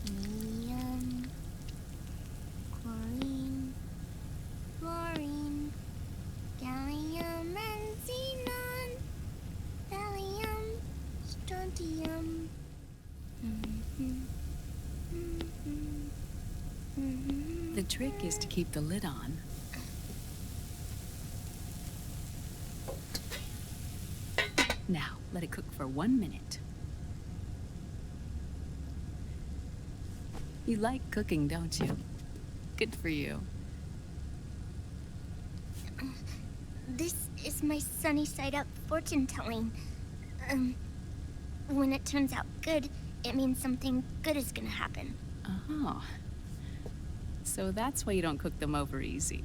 Helium, chlorine, fluorine, gallium and xenon, thallium, strontium. The trick is to keep the lid on. Now, let it cook for 1 minute. You like cooking, don't you? Good for you. This is my sunny side up fortune telling. When it turns out good, it means something good is gonna happen. Oh. So that's why you don't cook them over easy.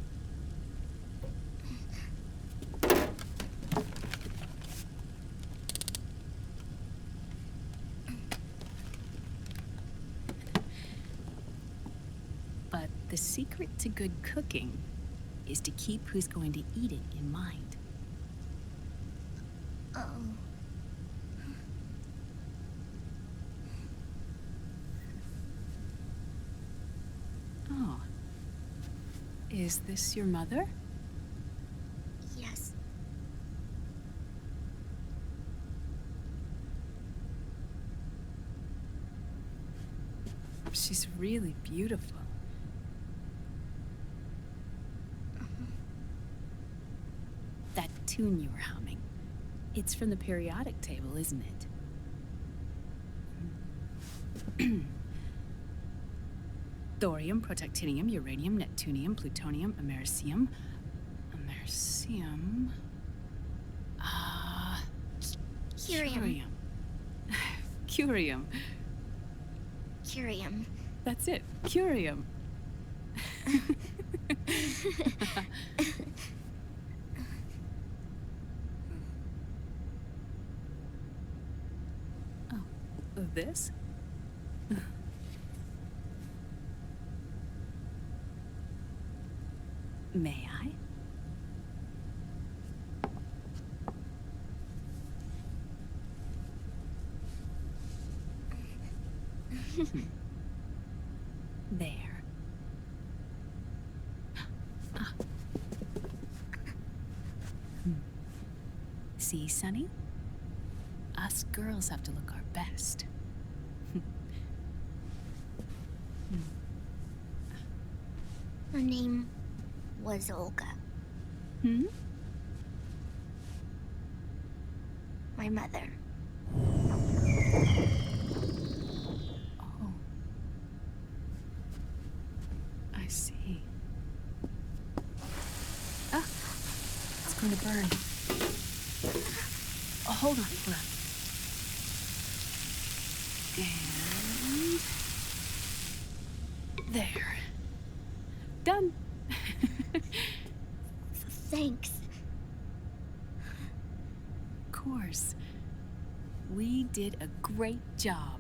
But the secret to good cooking is to keep who's going to eat it in mind. Oh. Oh. Is this your mother? Yes. She's really beautiful. That tune you were humming, it's from the periodic table, isn't it? Thorium, protactinium, uranium, neptunium, plutonium, americium. Curium. Curium. Curium. That's it, curium. Oh, this? May I? There. See, Sonny? Us girls have to look our best. Her name was Olga. Hmm? My mother. Oh. I see. Ah! It's going to burn. Oh, hold on. And... there. Done. Thanks. Of course. We did a great job.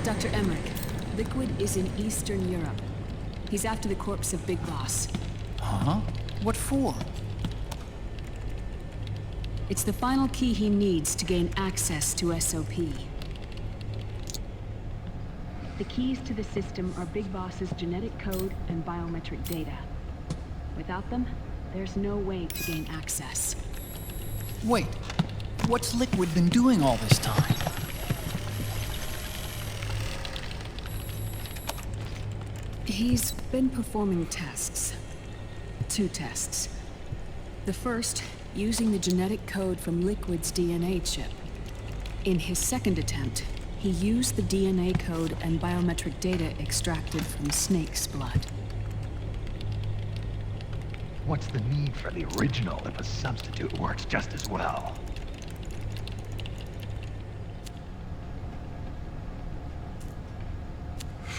Dr. Emmerich, Liquid is in Eastern Europe. He's after the corpse of Big Boss. Huh? What for? It's the final key he needs to gain access to SOP. The keys to the system are Big Boss's genetic code and biometric data. Without them, there's no way to gain access. Wait, what's Liquid been doing all this time? He's been performing tests. 2 tests. The first, using the genetic code from Liquid's DNA chip. In his second attempt, he used the DNA code and biometric data extracted from Snake's blood. What's the need for the original if a substitute works just as well?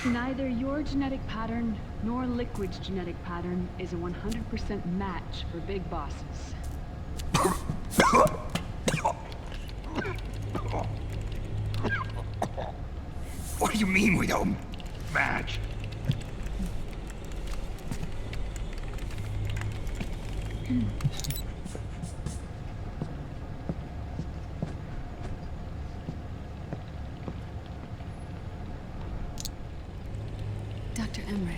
Neither your genetic pattern nor Liquid's genetic pattern is a 100% match for big bosses. What do you mean we don't match? Dr. Emmerich.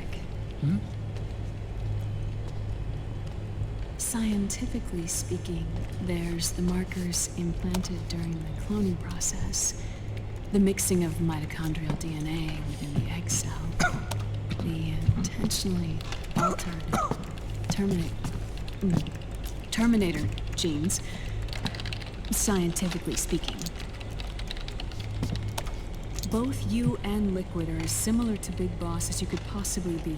Scientifically speaking, there's the markers implanted during the cloning process, the mixing of mitochondrial DNA within the egg cell, the intentionally altered terminator genes, scientifically speaking. Both you and Liquid are as similar to Big Boss as you could possibly be,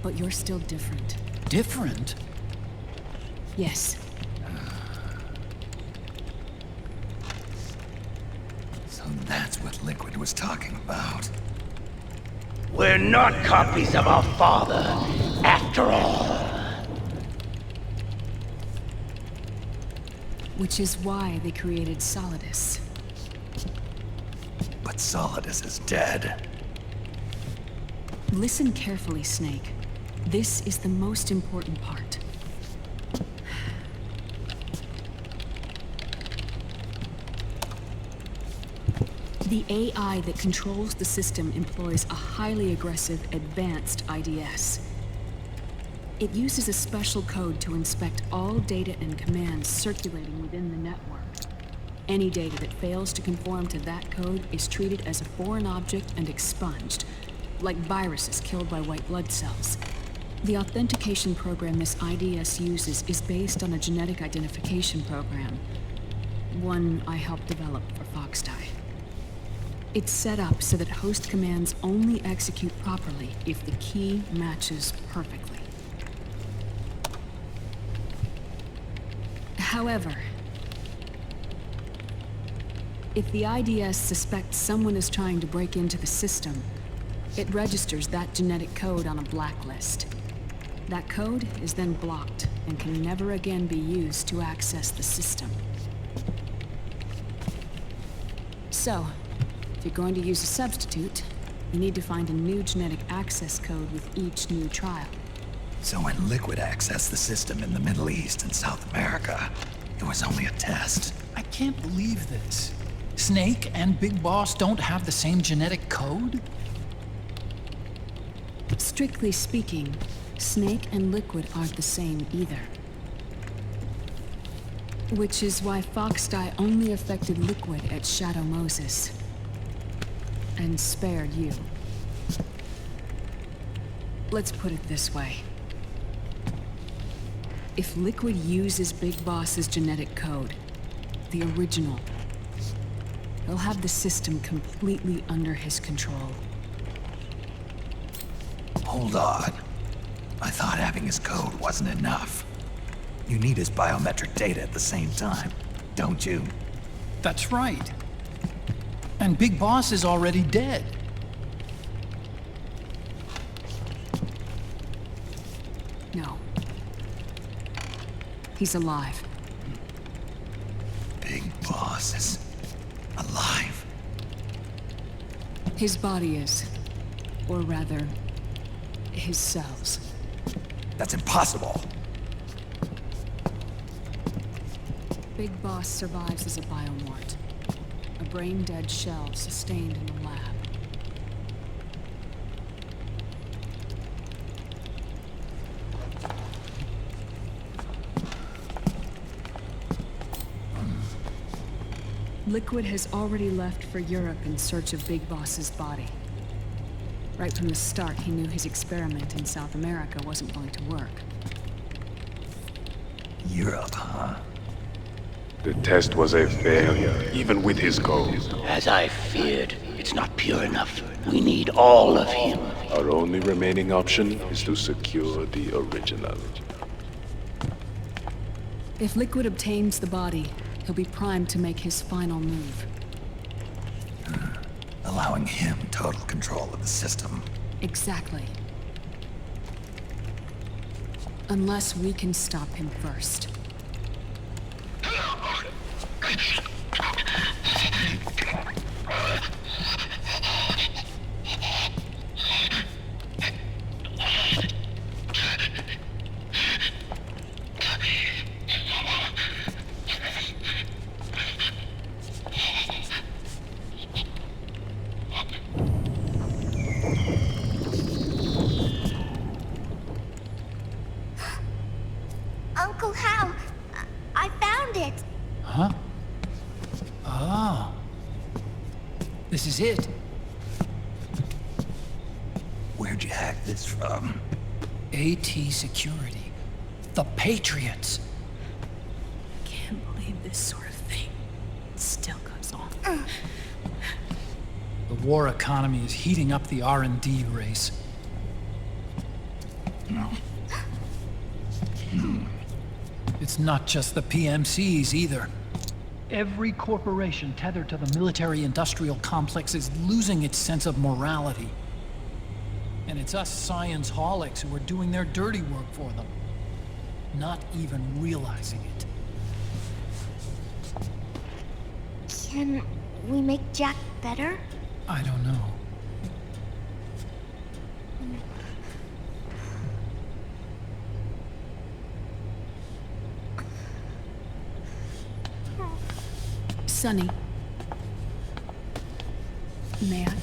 but you're still different. Different? Yes. So that's what Liquid was talking about. We're not copies of our father, after all. Which is why they created Solidus. But Solidus is dead. Listen carefully, Snake. This is the most important part. The AI that controls the system employs a highly aggressive, advanced IDS. It uses a special code to inspect all data and commands circulating within the network. Any data that fails to conform to that code is treated as a foreign object and expunged, like viruses killed by white blood cells. The authentication program this IDS uses is based on a genetic identification program, one I helped develop for Foxdie. It's set up so that host commands only execute properly if the key matches perfectly. However, if the IDS suspects someone is trying to break into the system, it registers that genetic code on a blacklist. That code is then blocked and can never again be used to access the system. So, if you're going to use a substitute, you need to find a new genetic access code with each new trial. So when Liquid accessed the system in the Middle East and South America, it was only a test. I can't believe this. Snake and Big Boss don't have the same genetic code? Strictly speaking, Snake and Liquid aren't the same either. Which is why Foxdie only affected Liquid at Shadow Moses. And spared you. Let's put it this way. If Liquid uses Big Boss's genetic code, the original, he'll have the system completely under his control. Hold on. I thought having his code wasn't enough. You need his biometric data at the same time, don't you? That's right. And Big Boss is already dead. No. He's alive. Big Boss is alive. His body is. Or rather, his cells. That's impossible. Big Boss survives as a biomort. A brain-dead shell sustained in the lab. Liquid has already left for Europe in search of Big Boss's body. Right from the start, he knew his experiment in South America wasn't going to work. Europe, huh? The test was a failure, even with his code. As I feared, it's not pure enough. We need all of him. Our only remaining option is to secure the original. If Liquid obtains the body, he'll be primed to make his final move. allowing him total control of the system. Exactly. Unless we can stop him first. Uncle Hal, I found it. Huh? Oh. This is it. Where'd you hack this from? AT Security. The Patriots. Can't believe this sort of thing still goes on. The war economy is heating up the R&D race. It's not just the PMCs either. Every corporation tethered to the military-industrial complex is losing its sense of morality. And it's us science-holics who are doing their dirty work for them, not even realizing it. Can we make Jack better? I don't know. Sonny. May I?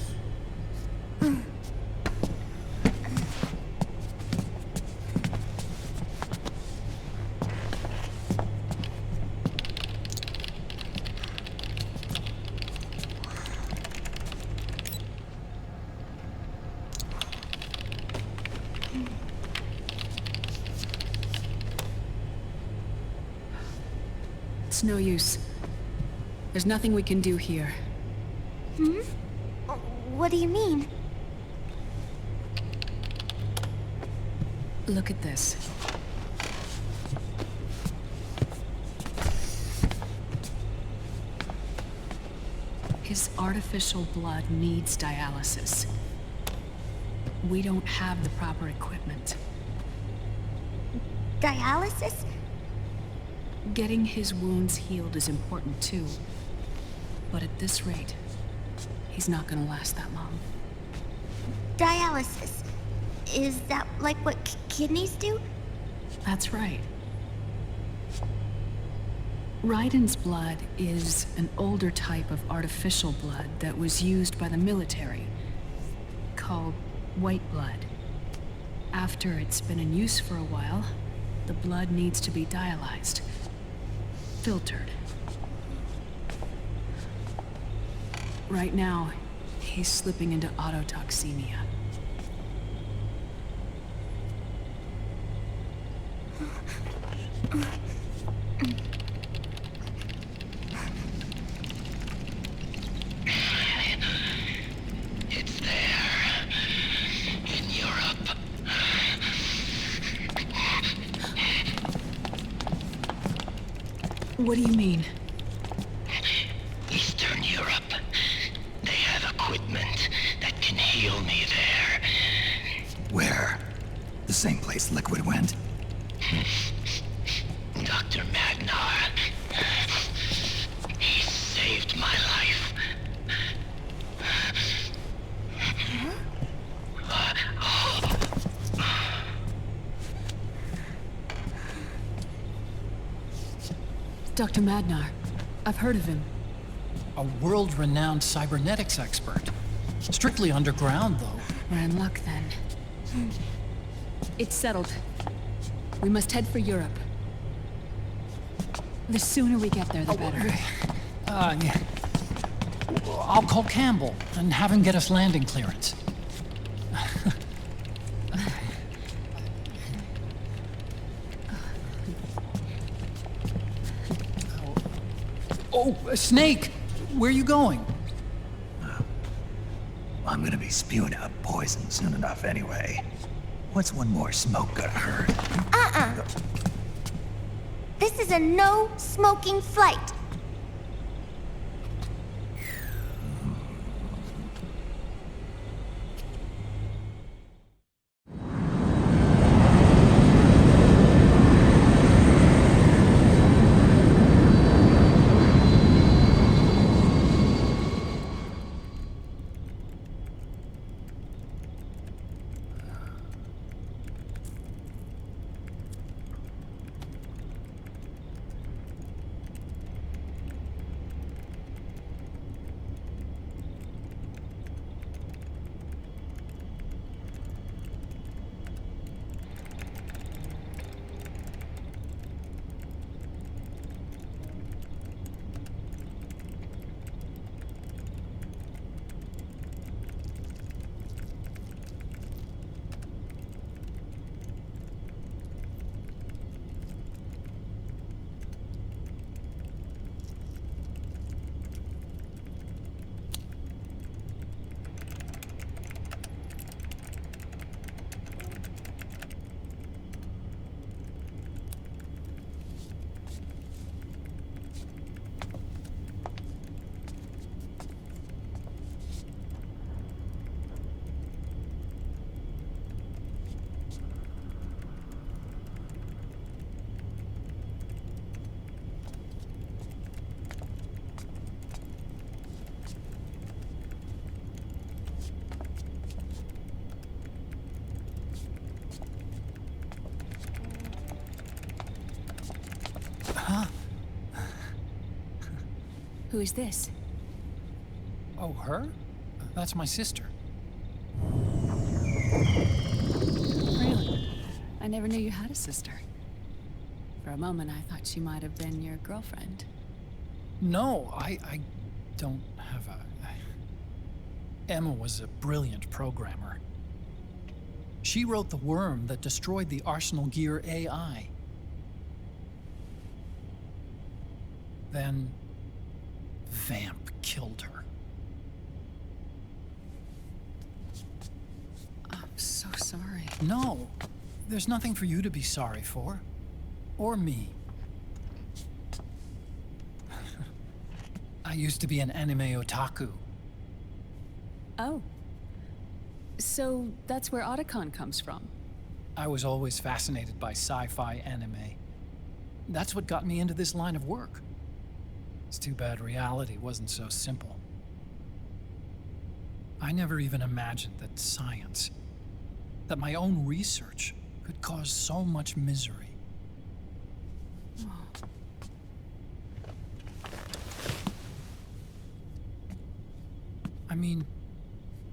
It's no use. There's nothing we can do here. What do you mean? Look at this. His artificial blood needs dialysis. We don't have the proper equipment. Dialysis? Getting his wounds healed is important too. But at this rate, he's not gonna last that long. Dialysis. Is that like what kidneys do? That's right. Raiden's blood is an older type of artificial blood that was used by the military, called white blood. After it's been in use for a while, the blood needs to be dialyzed, filtered. Right now, he's slipping into autotoxemia. It's there. In Europe. What do you mean? Eastern Europe. They have equipment that can heal me there. Where? The same place Liquid went? Dr. Magnar. He saved my life. Dr. Magnar. I've heard of him. A world-renowned cybernetics expert. Strictly underground, though. We're in luck then. It's settled. We must head for Europe. The sooner we get there, the better. Yeah. I'll call Campbell and have him get us landing clearance. Oh, Snake! Where are you going? I'm gonna be spewing out poison soon enough anyway. What's one more smoke gonna hurt? This is a no-smoking flight. Who is this? Oh, her? That's my sister. Really? I never knew you had a sister. For a moment, I thought she might have been your girlfriend. No, I don't have a... Emma was a brilliant programmer. She wrote the worm that destroyed the Arsenal Gear AI. Then... Vamp killed her. I'm so sorry. No, there's nothing for you to be sorry for. Or me. I used to be an anime otaku. Oh. So that's where Otacon comes from. I was always fascinated by sci-fi anime. That's what got me into this line of work. It's too bad reality wasn't so simple. I never even imagined that science, that my own research, could cause so much misery. I mean,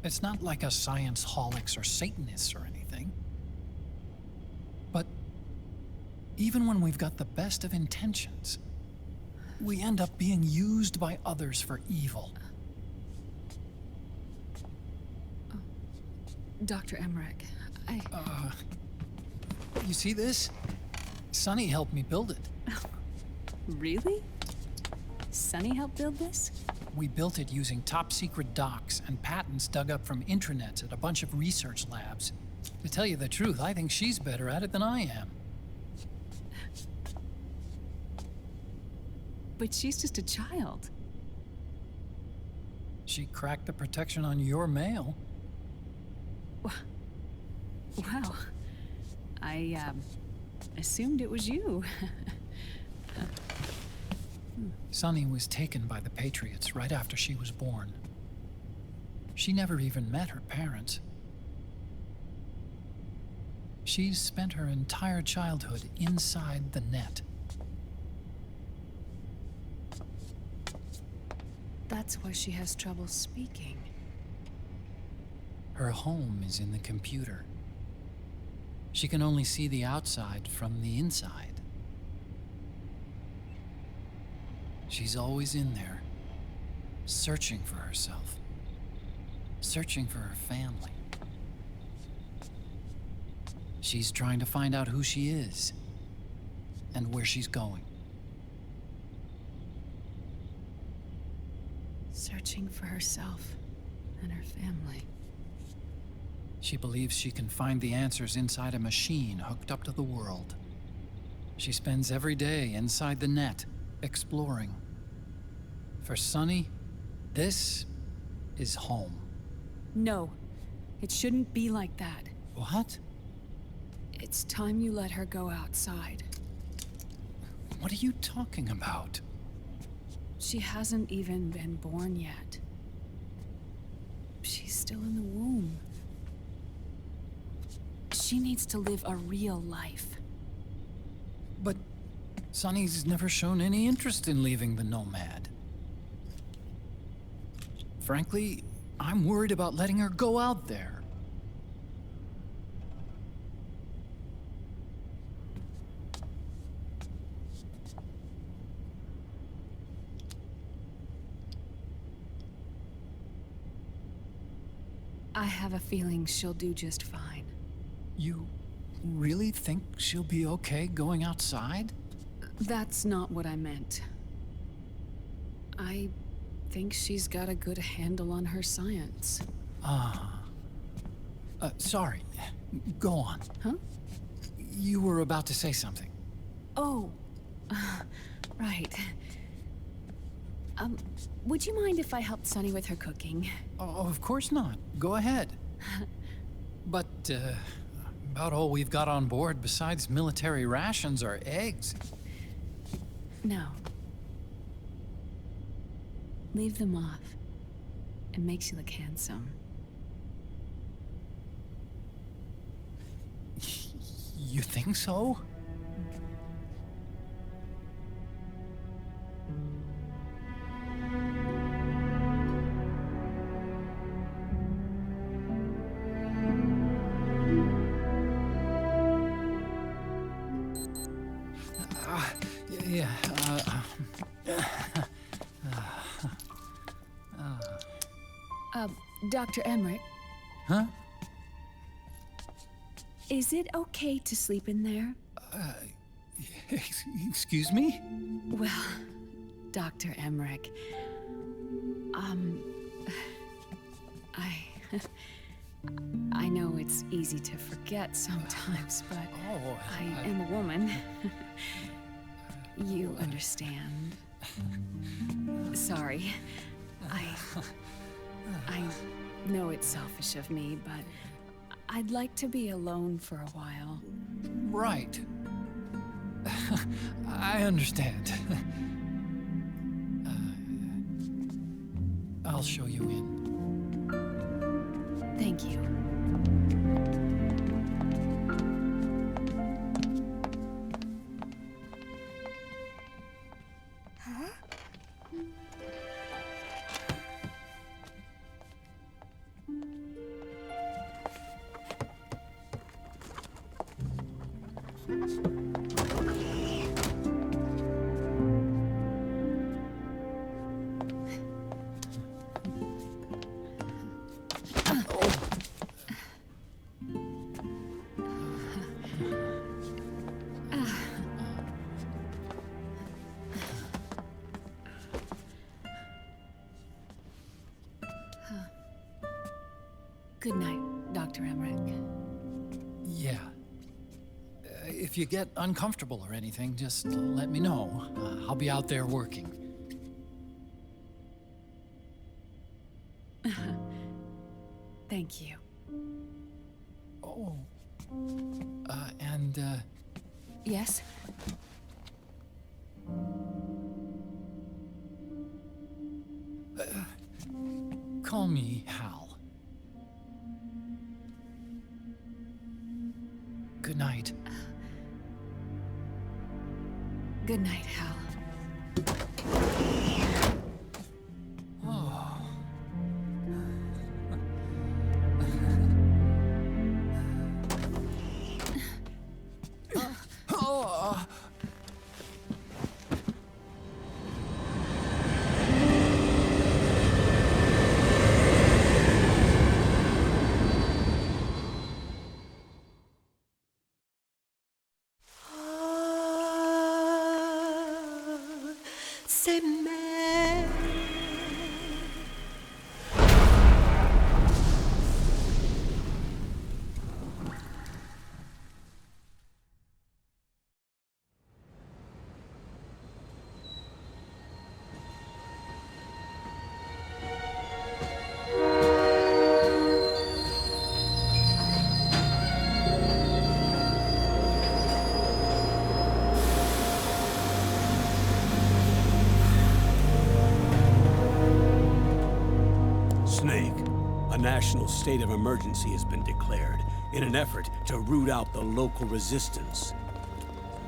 it's not like us science holics or Satanists or anything. But even when we've got the best of intentions, we end up being used by others for evil. Dr. Emmerich, You see this? Sonny helped me build it. Really? Sunny helped build this? We built it using top-secret docs and patents dug up from intranets at a bunch of research labs. To tell you the truth, I think she's better at it than I am. But she's just a child. She cracked the protection on your mail. Wow. I, assumed it was you. Sunny was taken by the Patriots right after she was born. She never even met her parents. She's spent her entire childhood inside the net. That's why she has trouble speaking. Her home is in the computer. She can only see the outside from the inside. She's always in there, searching for herself, searching for her family. She's trying to find out who she is and where she's going. Searching for herself and her family. She believes she can find the answers inside a machine hooked up to the world. She spends every day inside the net, exploring. For Sunny, this is home. No, it shouldn't be like that. What? It's time you let her go outside. What are you talking about? She hasn't even been born yet. She's still in the womb. She needs to live a real life. But Sunny's never shown any interest in leaving the Nomad. Frankly, I'm worried about letting her go out there. I have a feeling she'll do just fine. You really think she'll be okay going outside? That's not what I meant. I think she's got a good handle on her science. Sorry. Go on. Huh? You were about to say something. Oh, right. Would you mind if I helped Sunny with her cooking? Oh, of course not. Go ahead. But, about all we've got on board besides military rations are eggs. No. Leave them off. It makes you look handsome. You think so? Yeah, Dr. Emmerich, huh? is it okay to sleep in there? Excuse me? Well, Dr. Emmerich, I know it's easy to forget sometimes, but I am a woman. You understand. Sorry. I know it's selfish of me, but I'd like to be alone for a while. Right. I understand. I'll show you in. Thank you. Good night, Dr. Emmerich. Yeah. If you get uncomfortable or anything, just let me know. I'll be out there working. Thank you. Oh. And, Yes? call me Hal. Good night. Good night, Hal. Snake, a national state of emergency has been declared in an effort to root out the local resistance.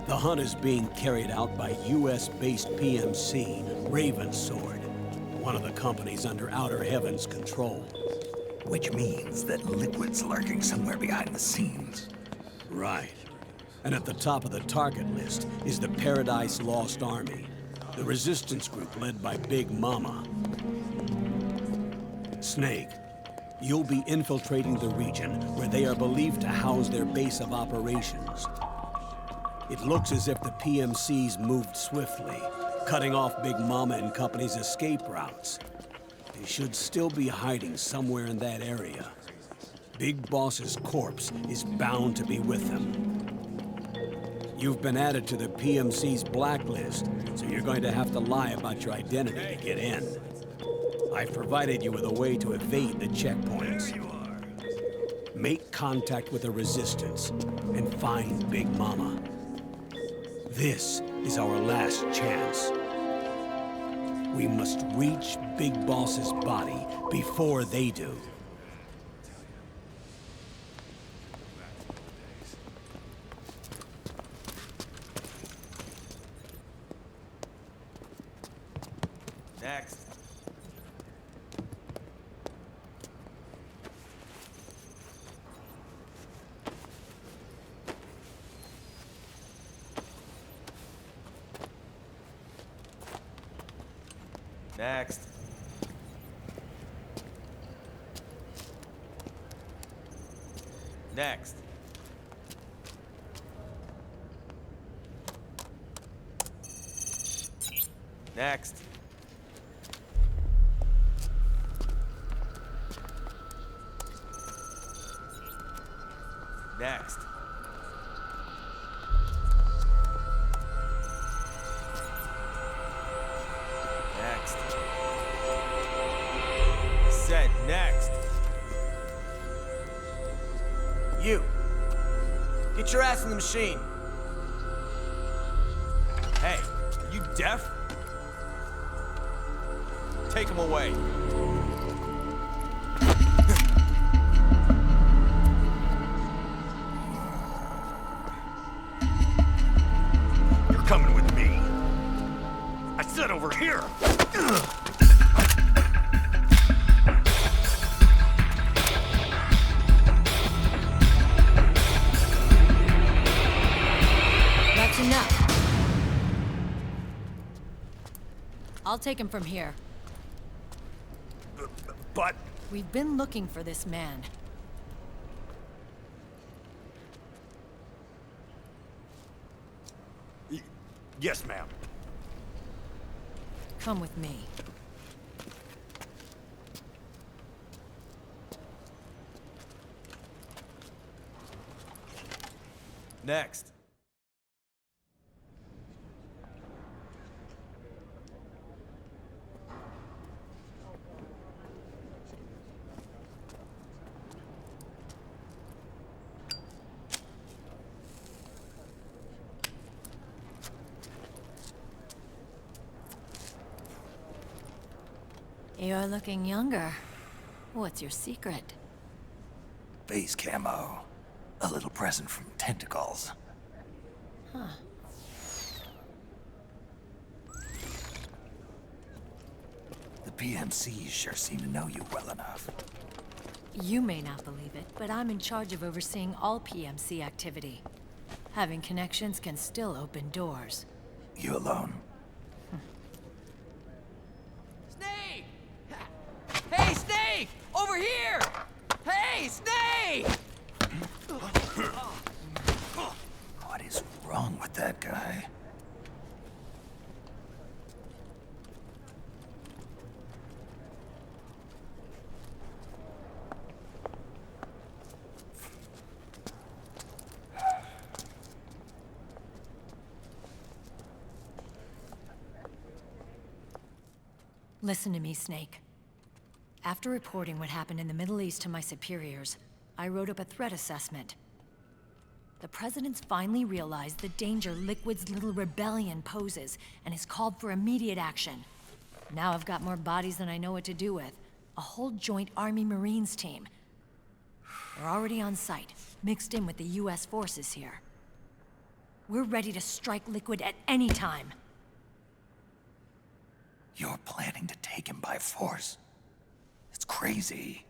The hunt is being carried out by US-based PMC, Ravensword, one of the companies under Outer Heaven's control. Which means that Liquid's lurking somewhere behind the scenes. Right. And at the top of the target list is the Paradise Lost Army, the resistance group led by Big Mama. Snake, you'll be infiltrating the region where they are believed to house their base of operations. It looks as if the PMCs moved swiftly, cutting off Big Mama and company's escape routes. They should still be hiding somewhere in that area. Big Boss's corpse is bound to be with them. You've been added to the PMC's blacklist, so you're going to have to lie about your identity to get in. I've provided you with a way to evade the checkpoints. Make contact with the Resistance and find Big Mama. This is our last chance. We must reach Big Boss's body before they do. Next. Next. Next. Next. Next. Next. I said next. You. Get your ass in the machine. Hey, are you deaf? Take him away. You're coming with me. I said over here. That's enough. I'll take him from here. But We've been looking for this man. yes, ma'am. Come with me. Next. You're looking younger. What's your secret? Base camo. A little present from Tentacles. Huh. The PMCs sure seem to know you well enough. You may not believe it, but I'm in charge of overseeing all PMC activity. Having connections can still open doors. You alone? Snake! Hey, Snake! Over here! Hey, Snake! What is wrong with that guy? Listen to me, Snake. After reporting what happened in the Middle East to my superiors, I wrote up a threat assessment. The President's finally realized the danger Liquid's little rebellion poses and has called for immediate action. Now I've got more bodies than I know what to do with. A whole joint Army-Marines team. We're already on site, mixed in with the US forces here. We're ready to strike Liquid at any time. You're planning to take him by force? It's crazy.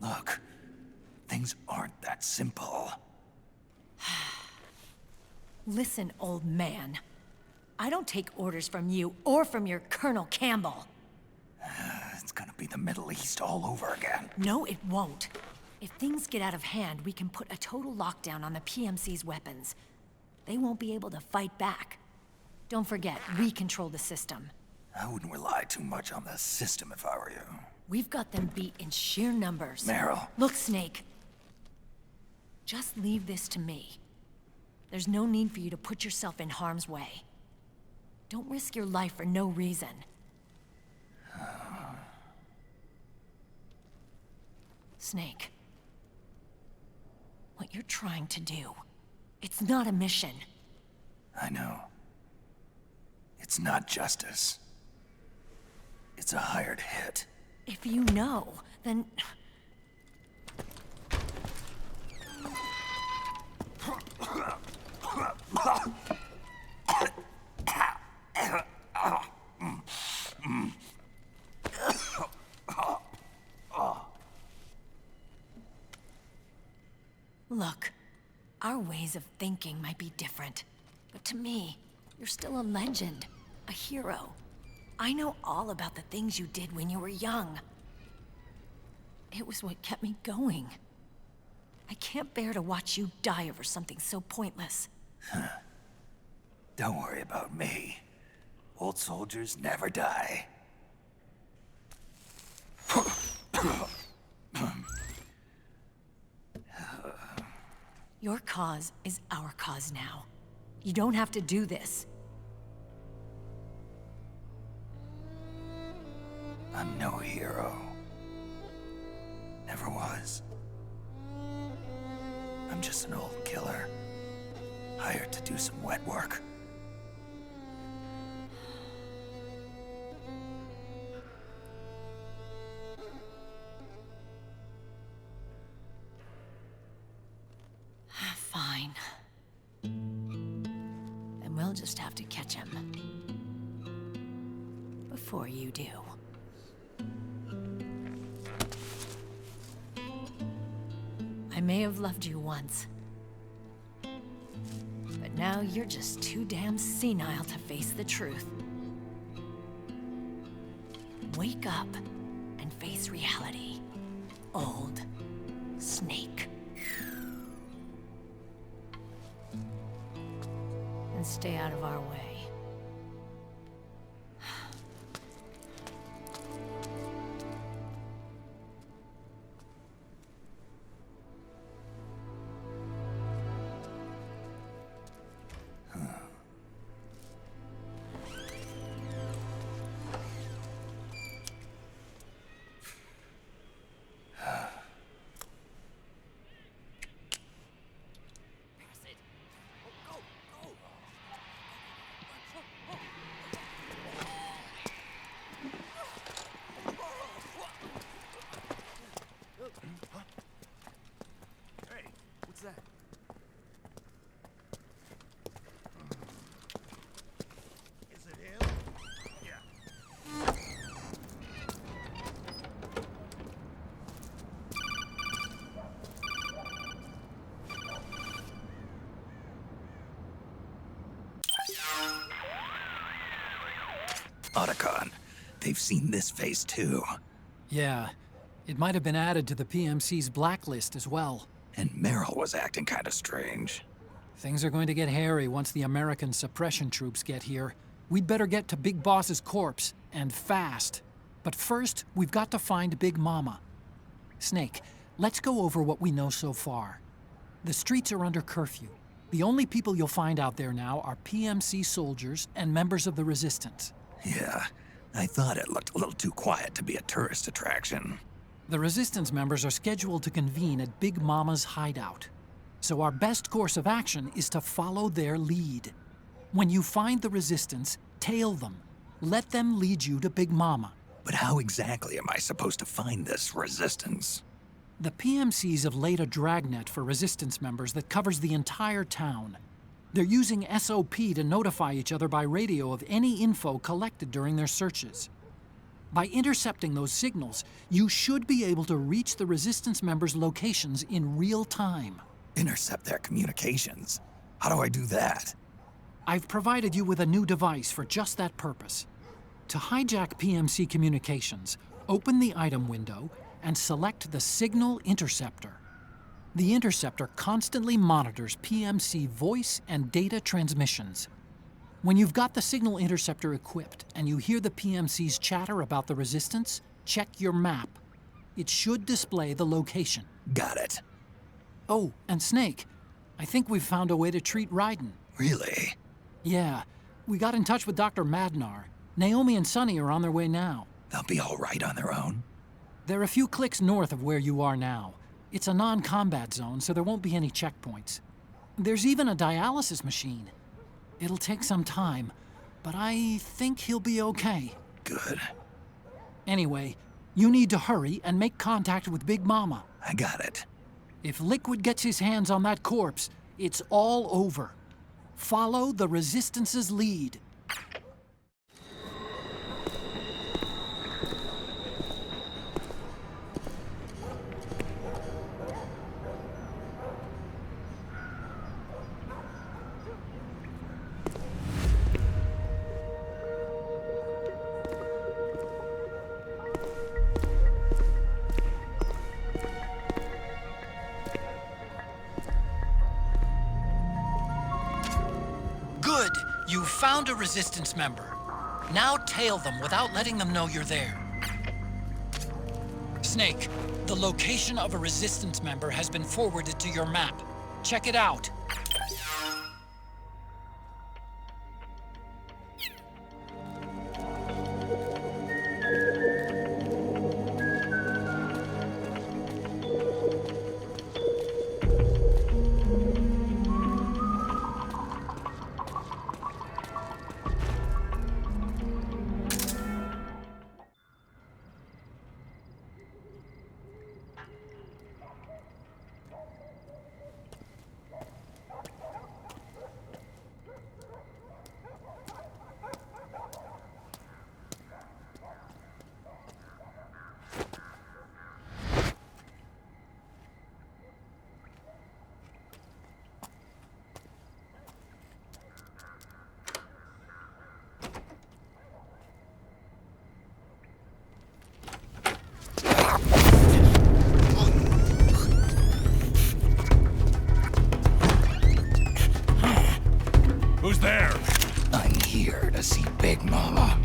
Look, things aren't that simple. Listen, old man. I don't take orders from you or from your Colonel Campbell. It's gonna be the Middle East all over again. No, it won't. If things get out of hand, we can put a total lockdown on the PMC's weapons. They won't be able to fight back. Don't forget, we control the system. I wouldn't rely too much on the system if I were you. We've got them beat in sheer numbers. Meryl. Look, Snake. Just leave this to me. There's no need for you to put yourself in harm's way. Don't risk your life for no reason. Snake. What you're trying to do, it's not a mission. I know. It's not justice. It's a hired hit. If you know, then... Look, our ways of thinking might be different, but to me, you're still a legend, a hero. I know all about the things you did when you were young. It was what kept me going. I can't bear to watch you die over something so pointless. Don't worry about me. Old soldiers never die. Your cause is our cause now. You don't have to do this. I'm no hero. Never was. I'm just an old killer, hired to do some wet work. Fine. Then we'll just have to catch him. Before you do. I may have loved you once. But now you're just too damn senile to face the truth. Wake up and face reality, old Snake. And stay out of our way. Otacon, they've seen this face too. Yeah, it might have been added to the PMC's blacklist as well. And Meryl was acting kinda strange. Things are going to get hairy once the American suppression troops get here. We'd better get to Big Boss's corpse, and fast. But first, we've got to find Big Mama. Snake, let's go over what we know so far. The streets are under curfew. The only people you'll find out there now are PMC soldiers and members of the Resistance. Yeah, I thought it looked a little too quiet to be a tourist attraction. The Resistance members are scheduled to convene at Big Mama's hideout. So our best course of action is to follow their lead. When you find the Resistance, tail them. Let them lead you to Big Mama. But how exactly am I supposed to find this Resistance? The PMCs have laid a dragnet for Resistance members that covers the entire town. They're using SOP to notify each other by radio of any info collected during their searches. By intercepting those signals, you should be able to reach the Resistance members' locations in real time. Intercept their communications? How do I do that? I've provided you with a new device for just that purpose. To hijack PMC communications, open the item window and select the Signal Interceptor. The interceptor constantly monitors PMC voice and data transmissions. When you've got the Signal Interceptor equipped and you hear the PMC's chatter about the Resistance, check your map. It should display the location. Got it. Oh, and Snake, I think we've found a way to treat Raiden. Really? Yeah, we got in touch with Dr. Madnar. Naomi and Sonny are on their way now. They'll be all right on their own? They're a few clicks north of where you are now. It's a non-combat zone, so there won't be any checkpoints. There's even a dialysis machine. It'll take some time, but I think he'll be okay. Good. Anyway, you need to hurry and make contact with Big Mama. I got it. If Liquid gets his hands on that corpse, it's all over. Follow the Resistance's lead. Good! You found a Resistance member. Now tail them without letting them know you're there. Snake, the location of a Resistance member has been forwarded to your map. Check it out. Who's there? I'm here to see Big Mama.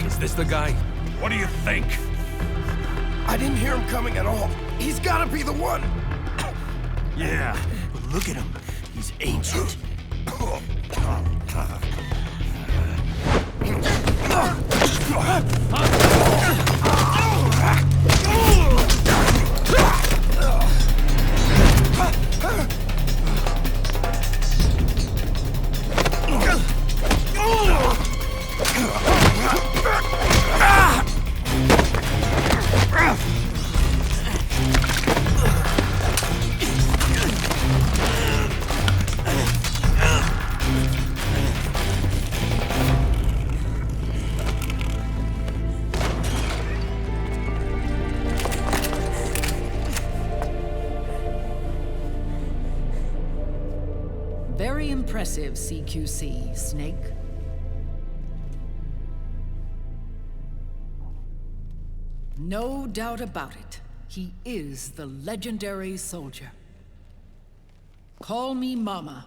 Is this the guy? What do you think? I didn't hear him coming at all. He's gotta be the one. Yeah. But look at him. He's ancient. Very impressive, CQC, Snake. No doubt about it. He is the legendary soldier. Call me Mama.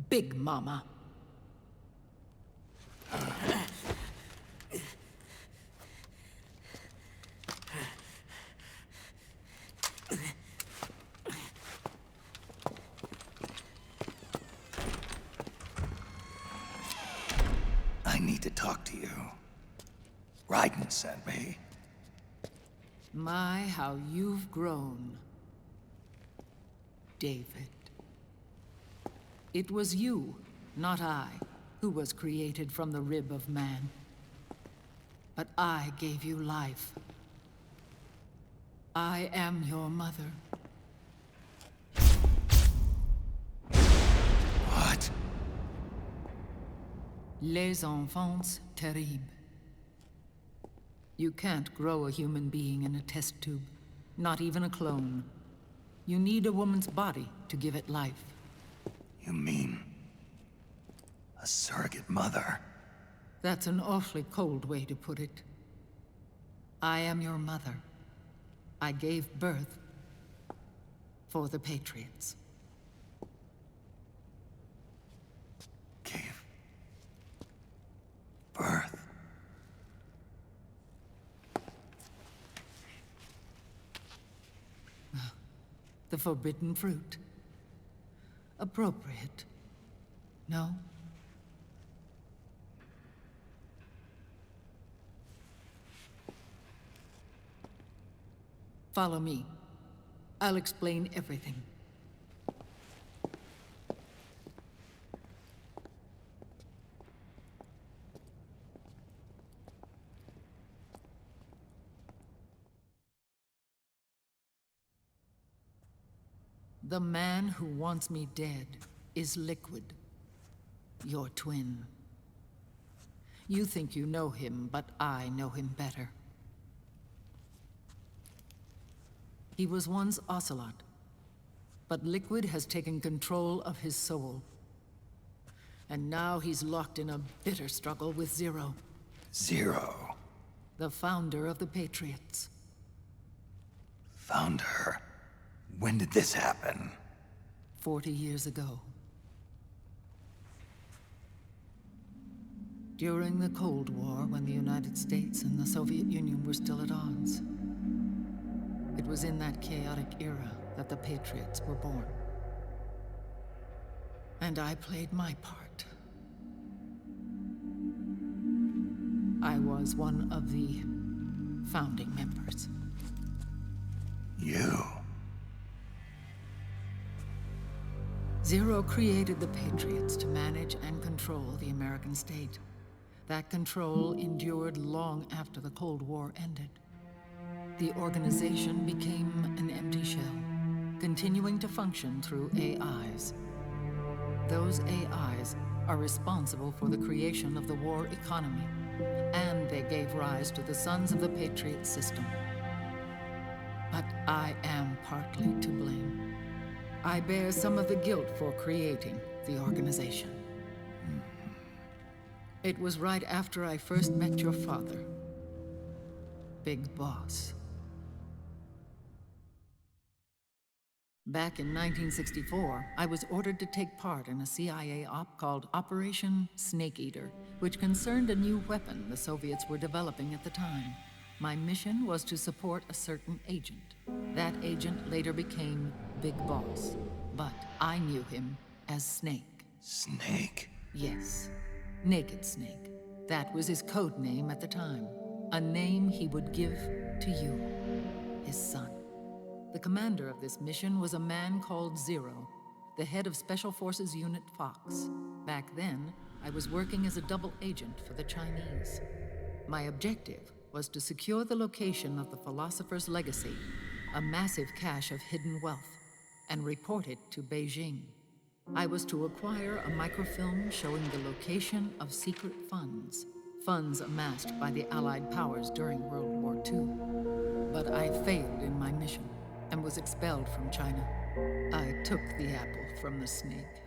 Big Mama. I need to talk to you. Raiden sent me. My, how you've grown, David. It was you, not I, who was created from the rib of man. But I gave you life. I am your mother. What? Les enfants terribles. You can't grow a human being in a test tube, not even a clone. You need a woman's body to give it life. You mean a surrogate mother? That's an awfully cold way to put it. I am your mother. I gave birth for the Patriots. Gave birth? The forbidden fruit. Appropriate. No? Follow me. I'll explain everything. The man who wants me dead is Liquid, your twin. You think you know him, but I know him better. He was once Ocelot, but Liquid has taken control of his soul. And now he's locked in a bitter struggle with Zero. Zero? The founder of the Patriots. Found her. When did this happen? 40 years ago. During the Cold War, when the United States and the Soviet Union were still at odds. It was in that chaotic era that the Patriots were born. And I played my part. I was one of the founding members. You? Zero created the Patriots to manage and control the American state. That control endured long after the Cold War ended. The organization became an empty shell, continuing to function through AIs. Those AIs are responsible for the creation of the war economy, and they gave rise to the Sons of the Patriot system. But I am partly to blame. I bear some of the guilt for creating the organization. It was right after I first met your father, Big Boss. Back in 1964, I was ordered to take part in a CIA op called Operation Snake Eater, which concerned a new weapon the Soviets were developing at the time. My mission was to support a certain agent. That agent later became Big Boss, but I knew him as Snake. Snake? Yes, Naked Snake. That was his code name at the time. A name he would give to you, his son. The commander of this mission was a man called Zero, the head of Special Forces Unit Fox. Back then, I was working as a double agent for the Chinese. My objective was to secure the location of the Philosopher's Legacy, a massive cache of hidden wealth, and report it to Beijing. I was to acquire a microfilm showing the location of secret funds, funds amassed by the Allied powers during World War II. But I failed in my mission and was expelled from China. I took the apple from the snake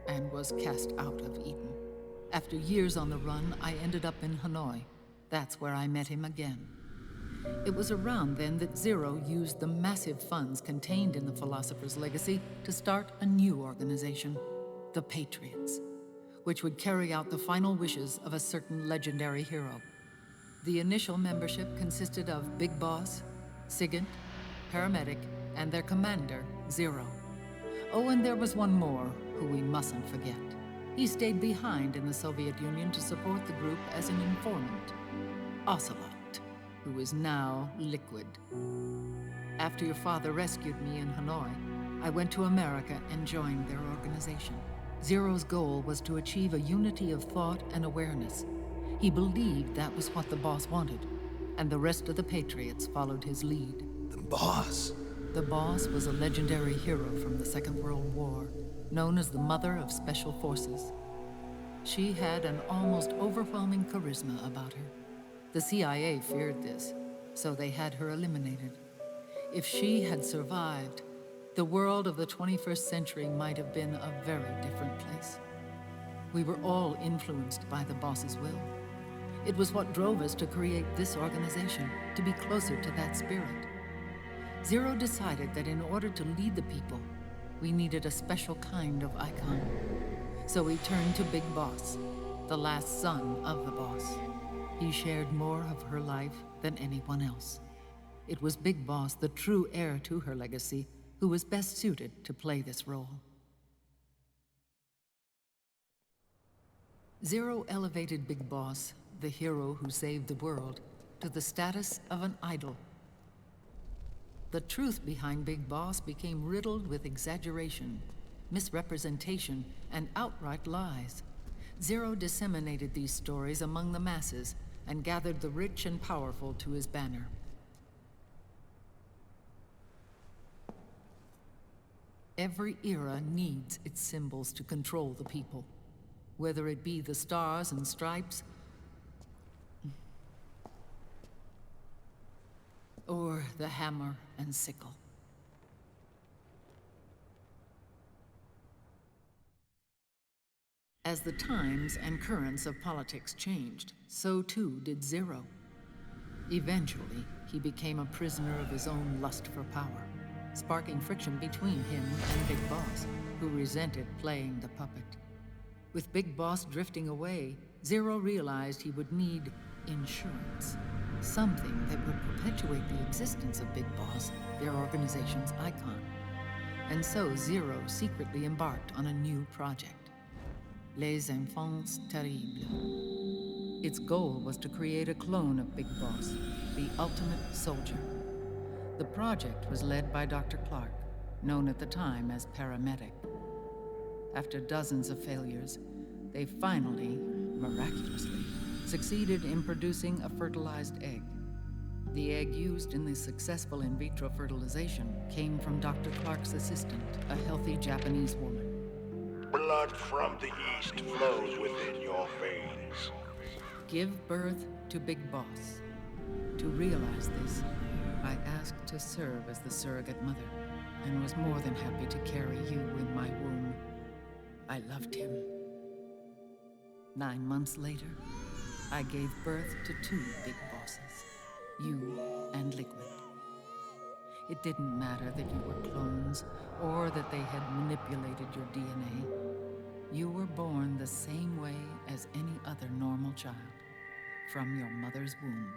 and was cast out of Eden. After years on the run, I ended up in Hanoi. That's where I met him again. It was around then that Zero used the massive funds contained in the Philosopher's Legacy to start a new organization, the Patriots, which would carry out the final wishes of a certain legendary hero. The initial membership consisted of Big Boss, Sigint, Paramedic, and their commander, Zero. Oh, and there was one more who we mustn't forget. He stayed behind in the Soviet Union to support the group as an informant, Ocelot, who is now Liquid. After your father rescued me in Hanoi, I went to America and joined their organization. Zero's goal was to achieve a unity of thought and awareness. He believed that was what the boss wanted, and the rest of the Patriots followed his lead. The boss? The boss was a legendary hero from the Second World War, known as the Mother of Special Forces. She had an almost overwhelming charisma about her. The CIA feared this, so they had her eliminated. If she had survived, the world of the 21st century might have been a very different place. We were all influenced by the boss's will. It was what drove us to create this organization, to be closer to that spirit. Zero decided that in order to lead the people, we needed a special kind of icon. So we turned to Big Boss, the last son of the boss. He shared more of her life than anyone else. It was Big Boss, the true heir to her legacy, who was best suited to play this role. Zero elevated Big Boss, the hero who saved the world, to the status of an idol. The truth behind Big Boss became riddled with exaggeration, misrepresentation, and outright lies. Zero disseminated these stories among the masses and gathered the rich and powerful to his banner. Every era needs its symbols to control the people, whether it be the stars and stripes, or the hammer and sickle. As the times and currents of politics changed, so too did Zero. Eventually, he became a prisoner of his own lust for power, sparking friction between him and Big Boss, who resented playing the puppet. With Big Boss drifting away, Zero realized he would need insurance. Something that would perpetuate the existence of Big Boss, their organization's icon. And so Zero secretly embarked on a new project, Les Enfants Terribles. Its goal was to create a clone of Big Boss, the ultimate soldier. The project was led by Dr. Clark, known at the time as Paramedic. After dozens of failures, they finally, miraculously, succeeded in producing a fertilized egg. The egg used in the successful in vitro fertilization came from Dr. Clark's assistant, a healthy Japanese woman. Blood from the east flows within your veins. Give birth to Big Boss. To realize this, I asked to serve as the surrogate mother, and was more than happy to carry you in my womb. I loved him. 9 months later, I gave birth to 2 Big Bosses, you and Liquid. It didn't matter that you were clones, or that they had manipulated your DNA. You were born the same way as any other normal child, from your mother's womb.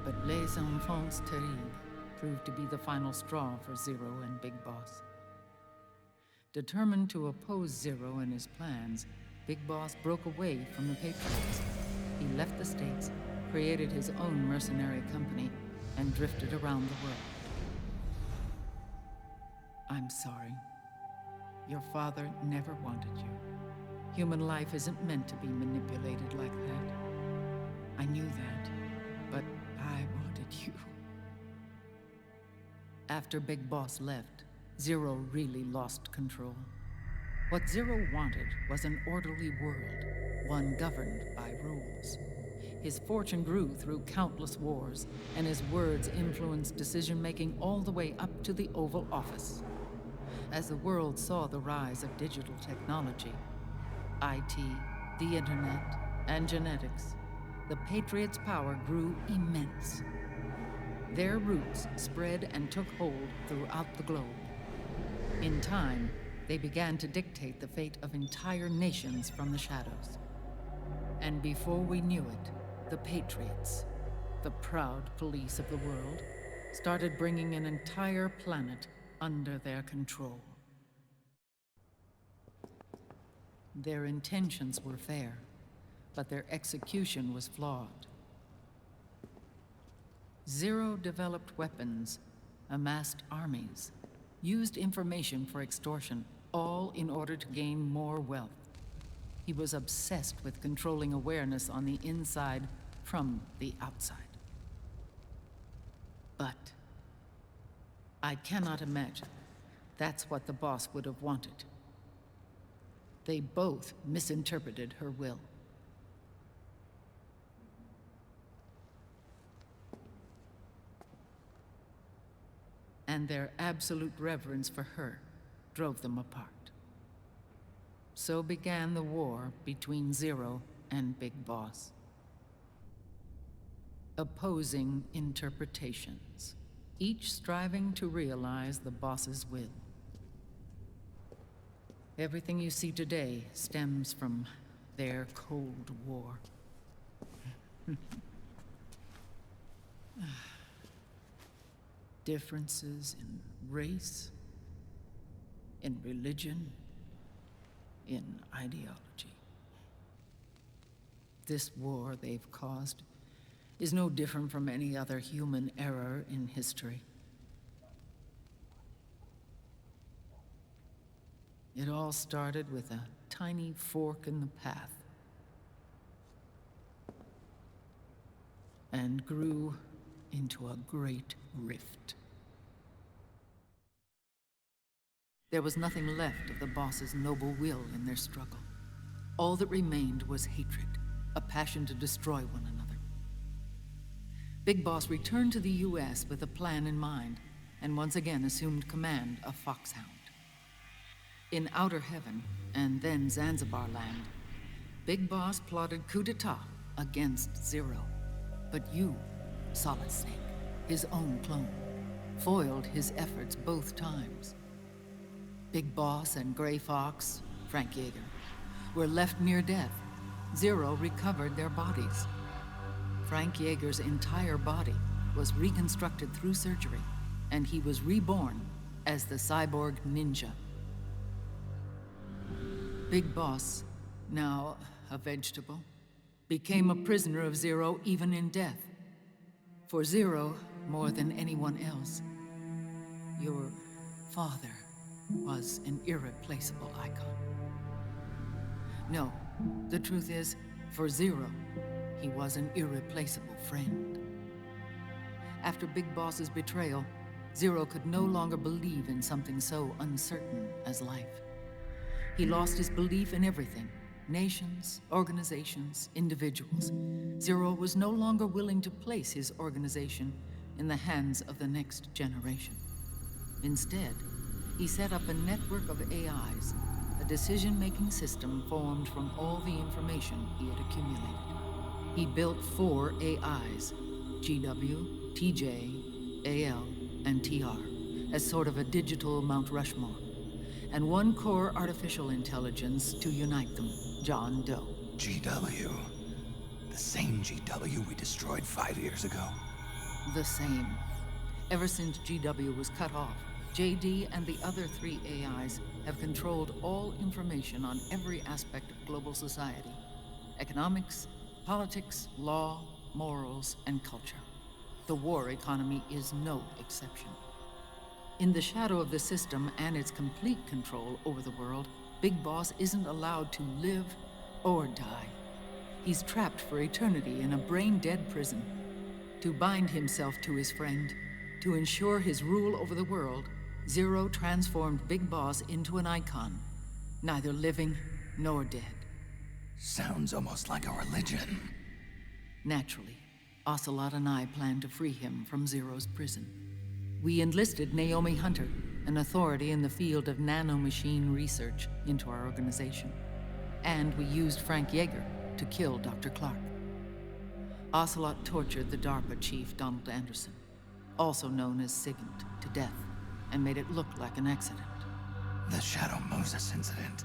But Les Enfants Terribles proved to be the final straw for Zero and Big Boss. Determined to oppose Zero and his plans, Big Boss broke away from the Patriots. He left the States, created his own mercenary company, and drifted around the world. I'm sorry. Your father never wanted you. Human life isn't meant to be manipulated like that. I knew that, but I wanted you. After Big Boss left, Zero really lost control. What Zero wanted was an orderly world, one governed by rules. His fortune grew through countless wars, and his words influenced decision-making all the way up to the Oval Office. As the world saw the rise of digital technology, IT, the internet, and genetics, the Patriots' power grew immense. Their roots spread and took hold throughout the globe. In time, they began to dictate the fate of entire nations from the shadows. And before we knew it, the Patriots, the proud police of the world, started bringing an entire planet under their control. Their intentions were fair, but their execution was flawed. Zero developed weapons, amassed armies, used information for extortion, all in order to gain more wealth. He was obsessed with controlling awareness on the inside from the outside. But I cannot imagine that's what the boss would have wanted. They both misinterpreted her will. And their absolute reverence for her drove them apart. So began the war between Zero and Big Boss. Opposing interpretations, each striving to realize the boss's will. Everything you see today stems from their Cold War. Differences in race, in religion, in ideology. This war they've caused is no different from any other human error in history. It all started with a tiny fork in the path and grew into a great rift. There was nothing left of the boss's noble will in their struggle. All that remained was hatred, a passion to destroy one another. Big Boss returned to the US with a plan in mind, and once again assumed command of Foxhound. In Outer Heaven, and then Zanzibar land, Big Boss plotted coup d'etat against Zero. But you, Solid Snake, his own clone, foiled his efforts both times. Big Boss and Gray Fox, Frank Yeager, were left near death. Zero recovered their bodies. Frank Yeager's entire body was reconstructed through surgery, and he was reborn as the cyborg ninja. Big Boss, now a vegetable, became a prisoner of Zero even in death. For Zero, more than anyone else, your father was an irreplaceable icon. No, the truth is, for Zero, he was an irreplaceable friend. After Big Boss's betrayal, Zero could no longer believe in something so uncertain as life. He lost his belief in everything. Nations, organizations, individuals. Zero was no longer willing to place his organization in the hands of the next generation. Instead, he set up a network of AIs, a decision-making system formed from all the information he had accumulated. He built 4 AIs, GW, TJ, AL, and TR, as sort of a digital Mount Rushmore, and 1 core artificial intelligence to unite them, John Doe. GW. The same GW we destroyed 5 years ago. The same. Ever since GW was cut off, JD and the other 3 AIs have controlled all information on every aspect of global society. Economics, politics, law, morals, and culture. The war economy is no exception. In the shadow of the system and its complete control over the world, Big Boss isn't allowed to live or die. He's trapped for eternity in a brain-dead prison. To bind himself to his friend, to ensure his rule over the world, Zero transformed Big Boss into an icon, neither living nor dead. Sounds almost like a religion. Naturally, Ocelot and I plan to free him from Zero's prison. We enlisted Naomi Hunter, an authority in the field of nanomachine research, into our organization. And we used Frank Yeager to kill Dr. Clark. Ocelot tortured the DARPA chief, Donald Anderson, also known as Sigint, to death, and made it look like an accident. The Shadow Moses incident.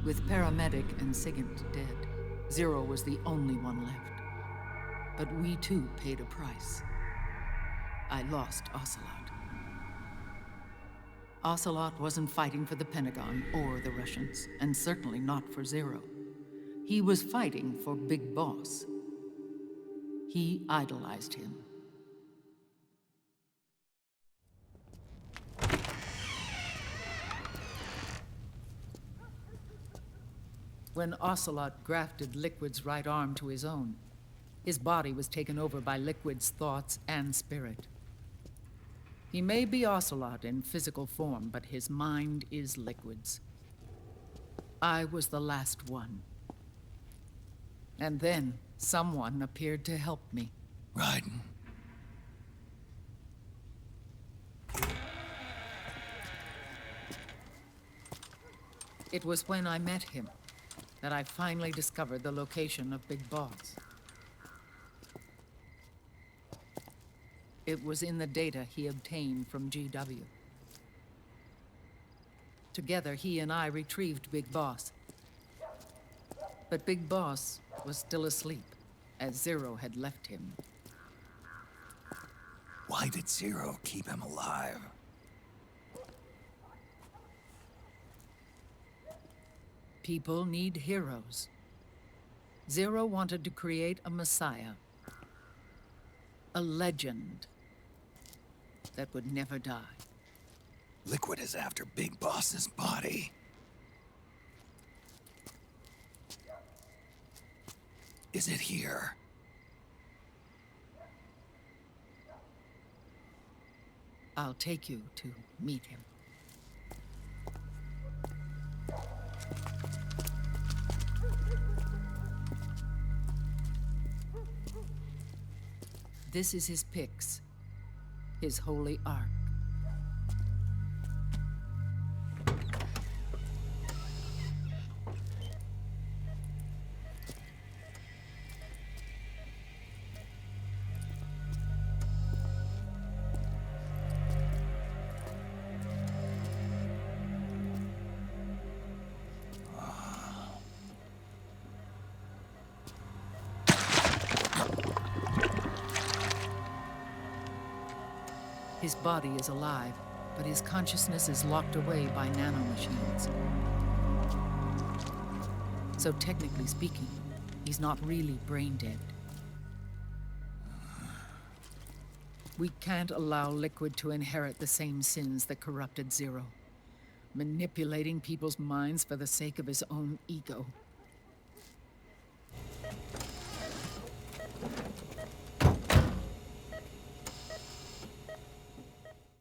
With Paramedic and Sigint dead, Zero was the only one left. But we too paid a price. I lost Ocelot. Ocelot wasn't fighting for the Pentagon or the Russians, and certainly not for Zero. He was fighting for Big Boss. He idolized him. When Ocelot grafted Liquid's right arm to his own, his body was taken over by Liquid's thoughts and spirit. He may be Ocelot in physical form, but his mind is Liquid's. I was the last one. And then someone appeared to help me. Raiden. It was when I met him that I finally discovered the location of Big Boss. It was in the data he obtained from GW. Together, he and I retrieved Big Boss. But Big Boss was still asleep, as Zero had left him. Why did Zero keep him alive? People need heroes. Zero wanted to create a messiah. A legend that would never die. Liquid is after Big Boss's body. Is it here? I'll take you to meet him. This is his pyx, his holy ark. His body is alive, but his consciousness is locked away by nanomachines. So technically speaking, he's not really brain dead. We can't allow Liquid to inherit the same sins that corrupted Zero. Manipulating people's minds for the sake of his own ego.